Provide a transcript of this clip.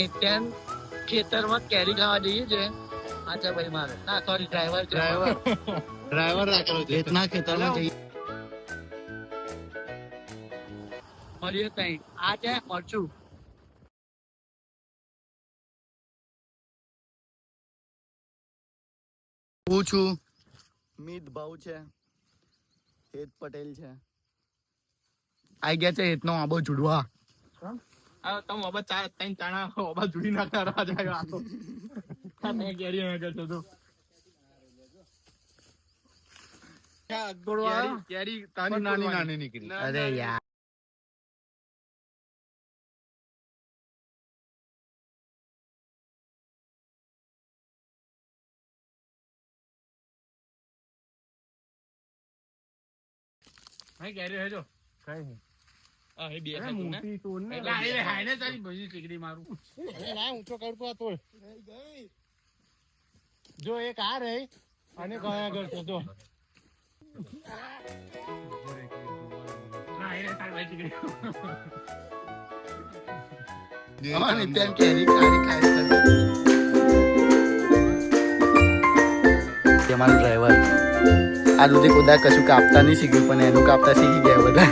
નિત્યાન ખેતરમાં કેરી ખાવા જઈએ છે. આચા ભાઈ મારે ના સોરી ડ્રાઈવર રાખેલો છે ખેતના ખેતરમાં જઈએ મળીએ તઈ આ છે મરચું હું છું મિત ભાવ છે હેત પટેલ છે આઈ ગયા છે હેતનો આબો જુડવા તમે ઓબા ત્રણ ચાણા ઓબા જુડી નાખતા રાજ આવ્યો આ તો તમે કેરી ન કરતો તો કેરી તાની નાની નીકળી અરે યાર કેરી હેજો કઈ નહીં આ હે બે મોટી તોડ ને હાઈને તારી બજી ટીકડી મારું અરે ના ઊંચો કરતો આ તોડ જો એક આ રે અને કયા કરતો જો ના એને તારી બજી ટીકડી અમાર નિત્યાન કેરી ખાય છે મારો ડ્રાઈવર આ દૂધે કુદા કશું કાપતા નહીં શીખ્યું પણ એનું કાપતા શીખી ગયા બધા